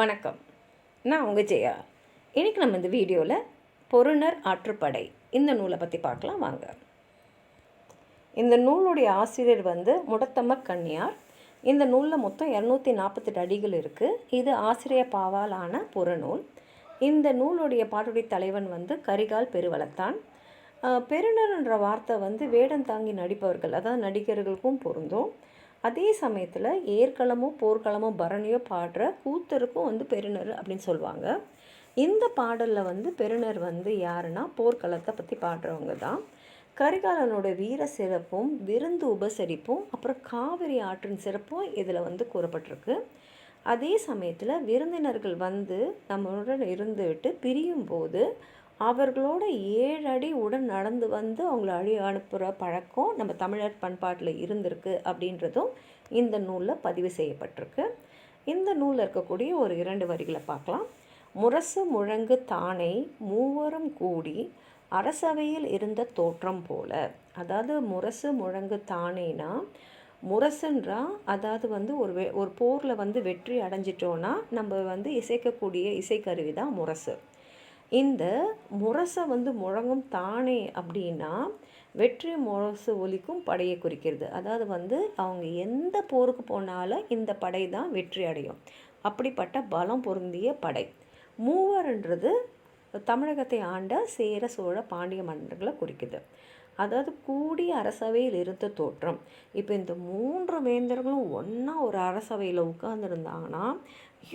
வணக்கம், நான் உங்கள் ஜெயா. இன்றைக்கி நம்ம இந்த வீடியோவில் பொருணர் ஆற்றுப்படை இந்த நூலை பற்றி பார்க்கலாம் வாங்க. இந்த நூலுடைய ஆசிரியர் முடத்தம கண்ணியார். இந்த நூலில் மொத்தம் 248 அடிகள் இருக்குது. இது ஆசிரியர் பாவால் ஆன புறநூல். இந்த நூலுடைய பாட்டுடைய தலைவன் கரிகால் பெருவளத்தான். பெருணர்ன்ற வார்த்தை வேடந்தாங்கி நடிப்பவர்கள், அதாவது நடிகர்களுக்கும் பொருந்தும். அதே சமயத்தில் ஏற்களமோ போர்க்களமோ பரணியோ பாடுற கூத்தருக்கும் பெருணர் அப்படின்னு சொல்லுவாங்க. இந்த பாடலில் பெருணர் யாருன்னா போர்க்களத்தை பற்றி பாடுறவங்க தான். கரிகாலனோட வீர சிறப்பும் விருந்து உபசரிப்பும் அப்புறம் காவிரி ஆற்றின் சிறப்பும் இதில் கூறப்பட்டிருக்கு. அதே சமயத்தில் விருந்தினர்கள் நம்மளுடன் இருந்துவிட்டு பிரியும் போது அவர்களோட 7 அடி உடன் நடந்து அவங்கள அனுப்புகிற பழக்கம் நம்ம தமிழர் பண்பாட்டில் இருந்திருக்கு அப்படின்றதும் இந்த நூலில் பதிவு செய்யப்பட்டிருக்கு. இந்த நூலில் இருக்கக்கூடிய ஒரு 2 வரிகளை பார்க்கலாம். முரசு முழங்கு தானை மூவரும் கூடி அரசவையில் இருந்த தோற்றம் போல. அதாவது முரசு முழங்கு தானேனா, முரசுன்றா அதாவது ஒரு போரில் வெற்றி அடைஞ்சிட்டோன்னா நம்ம இசைக்கக்கூடிய இசைக்கருவி தான் முரசு. இந்த முரசை முழங்கும் தானே அப்படின்னா வெற்றி முரசு ஒலிக்கும் படையை குறிக்கிறது. அதாவது அவங்க எந்த போருக்கு போனாலும் இந்த படை தான் வெற்றி அடையும். அப்படிப்பட்ட பலம் பொருந்திய படை. மூவர்ன்றது தமிழகத்தை ஆண்ட சேர சோழ பாண்டிய மன்னர்களை குறிக்குது. அதாவது கூடிய அரசவையில் இருந்த தோற்றம். இப்போ இந்த 3 வேந்தர்களும் ஒன்றா ஒரு அரசவையில் உட்கார்ந்துருந்தாங்கன்னா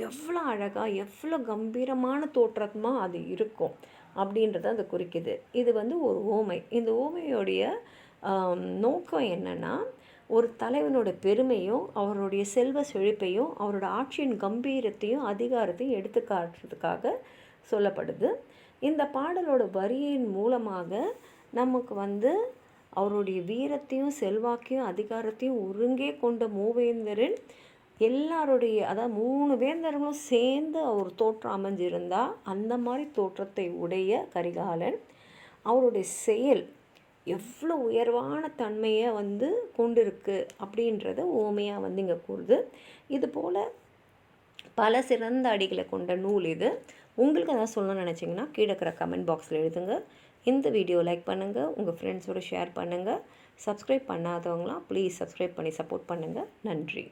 எவ்வளோ அழகாக எவ்வளோ கம்பீரமான தோற்றமாக அது இருக்கும் அப்படின்றத அது குறிக்குது. இது ஒரு ஓமை. இந்த ஓமையோடைய நோக்கம் என்னென்னா, ஒரு தலைவனோட பெருமையும் அவருடைய செல்வ செழிப்பையும் அவரோட ஆட்சியின் கம்பீரத்தையும் அதிகாரத்தையும் எடுத்து காட்டுறதுக்காக சொல்லப்படுது. இந்த பாடலோட வரியின் மூலமாக நமக்கு அவருடைய வீரத்தையும் செல்வாக்கையும் அதிகாரத்தையும் ஒருங்கே கொண்ட மூவேந்தரின் எல்லாருடைய, அதாவது 3 வேந்தர்களும் சேர்ந்து அவர் தோற்றம் அமைஞ்சிருந்தால் அந்த மாதிரி தோற்றத்தை உடைய கரிகாலன் அவருடைய செயல் எவ்வளோ உயர்வான தன்மையை கொண்டிருக்கு அப்படின்றத ஓமையாக இங்கே கூறுது. இது போல் பல சிறந்த அடிகளை கொண்ட நூல் இது. உங்களுக்கு எதாவது சொல்லணும்னு நினச்சிங்கன்னா கீழே இருக்கிற கமெண்ட் பாக்ஸில் எழுதுங்க. இந்த வீடியோ லைக் பண்ணுங்கள், உங்கள் ஃப்ரெண்ட்ஸோடு ஷேர் பண்ணுங்கள். சப்ஸ்கிரைப் பண்ணாதவங்களாம் ப்ளீஸ் சப்ஸ்கிரைப் பண்ணி சப்போர்ட் பண்ணுங்கள். நன்றி.